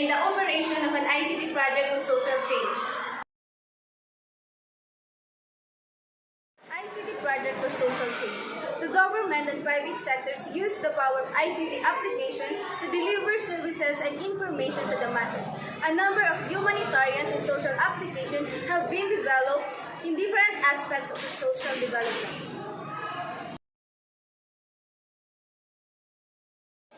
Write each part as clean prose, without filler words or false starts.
in the operation of an ICT project for social change. ICT project for social change. The government and private sectors use the power of ICT application to deliver services and information to the masses. A number of humanitarian and social applications have been developed in different aspects of the social developments.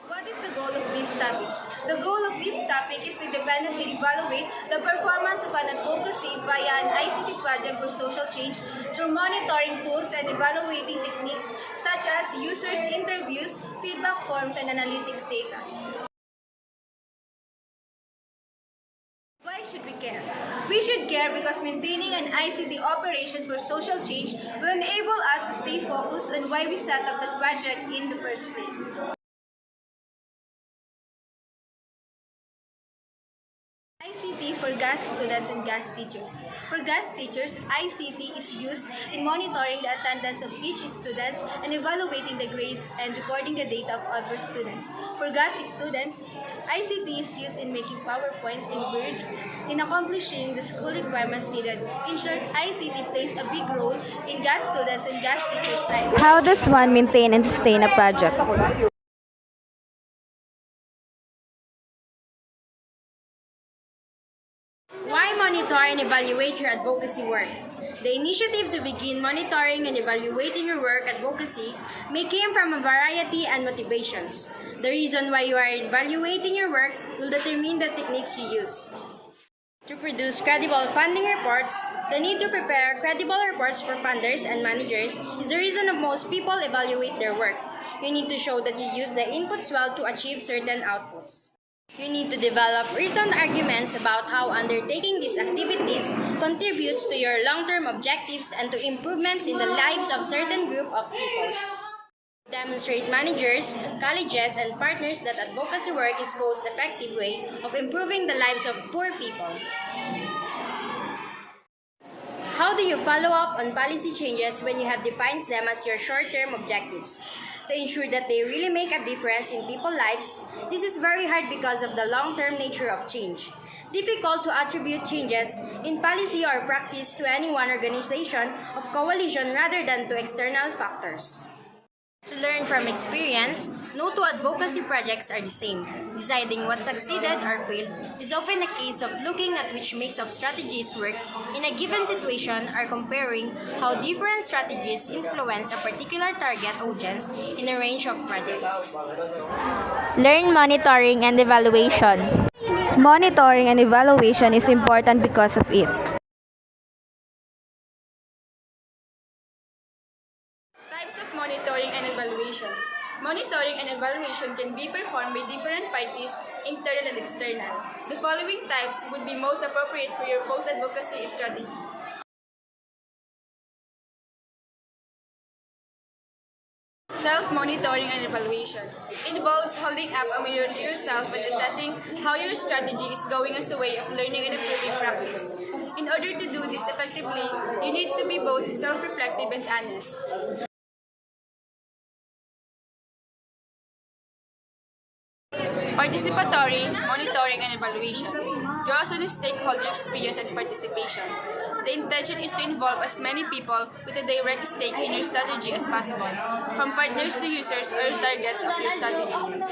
What is the goal of this topic? The goal of this topic is to independently evaluate the performance of an advocacy via an ICT project for social change through monitoring tools and evaluating techniques such as users' interviews, feedback forms, and analytics data. Why should we care? We should care because maintaining an ICT operation for social change will enable us to stay focused on why we set up the project in the first place. ICT for GAS students and GAS teachers. For GAS teachers, ICT is used in monitoring the attendance of each student and evaluating the grades and recording the data of other students. For GAS students, ICT is used in making PowerPoints and words in accomplishing the school requirements needed. In short, ICT plays a big role in GAS students and GAS teachers' lives. How does one maintain and sustain a project? Why monitor and evaluate your advocacy work? The initiative to begin monitoring and evaluating your work advocacy may come from a variety and motivations. The reason why you are evaluating your work will determine the techniques you use. To produce credible funding reports, the need to prepare credible reports for funders and managers is the reason of most people evaluate their work. You need to show that you use the inputs well to achieve certain outputs. You need to develop reasoned arguments about how undertaking these activities contributes to your long-term objectives and to improvements in the lives of certain group of people. Demonstrate managers, colleges, and partners that advocacy work is cost-effective way of improving the lives of poor people. How do you follow up on policy changes when you have defined them as your short-term objectives? To ensure that they really make a difference in people's lives, this is very hard because of the long-term nature of change. Difficult to attribute changes in policy or practice to any one organization of coalition rather than to external factors. To learn from experience, no two advocacy projects are the same. Deciding what succeeded or failed is often a case of looking at which mix of strategies worked in a given situation or comparing how different strategies influence a particular target audience in a range of projects. Learn monitoring and evaluation. Monitoring and evaluation is important because of it. Types of monitoring and evaluation. Monitoring and evaluation can be performed by different parties, internal and external. The following types would be most appropriate for your post-advocacy strategy. Self-monitoring and evaluation involves holding up a mirror to yourself and assessing how your strategy is going as a way of learning and improving practice. In order to do this effectively, you need to be both self-reflective and honest. Participatory, monitoring, and evaluation draws on stakeholder experience and participation. The intention is to involve as many people with a direct stake in your strategy as possible, from partners to users or targets of your strategy.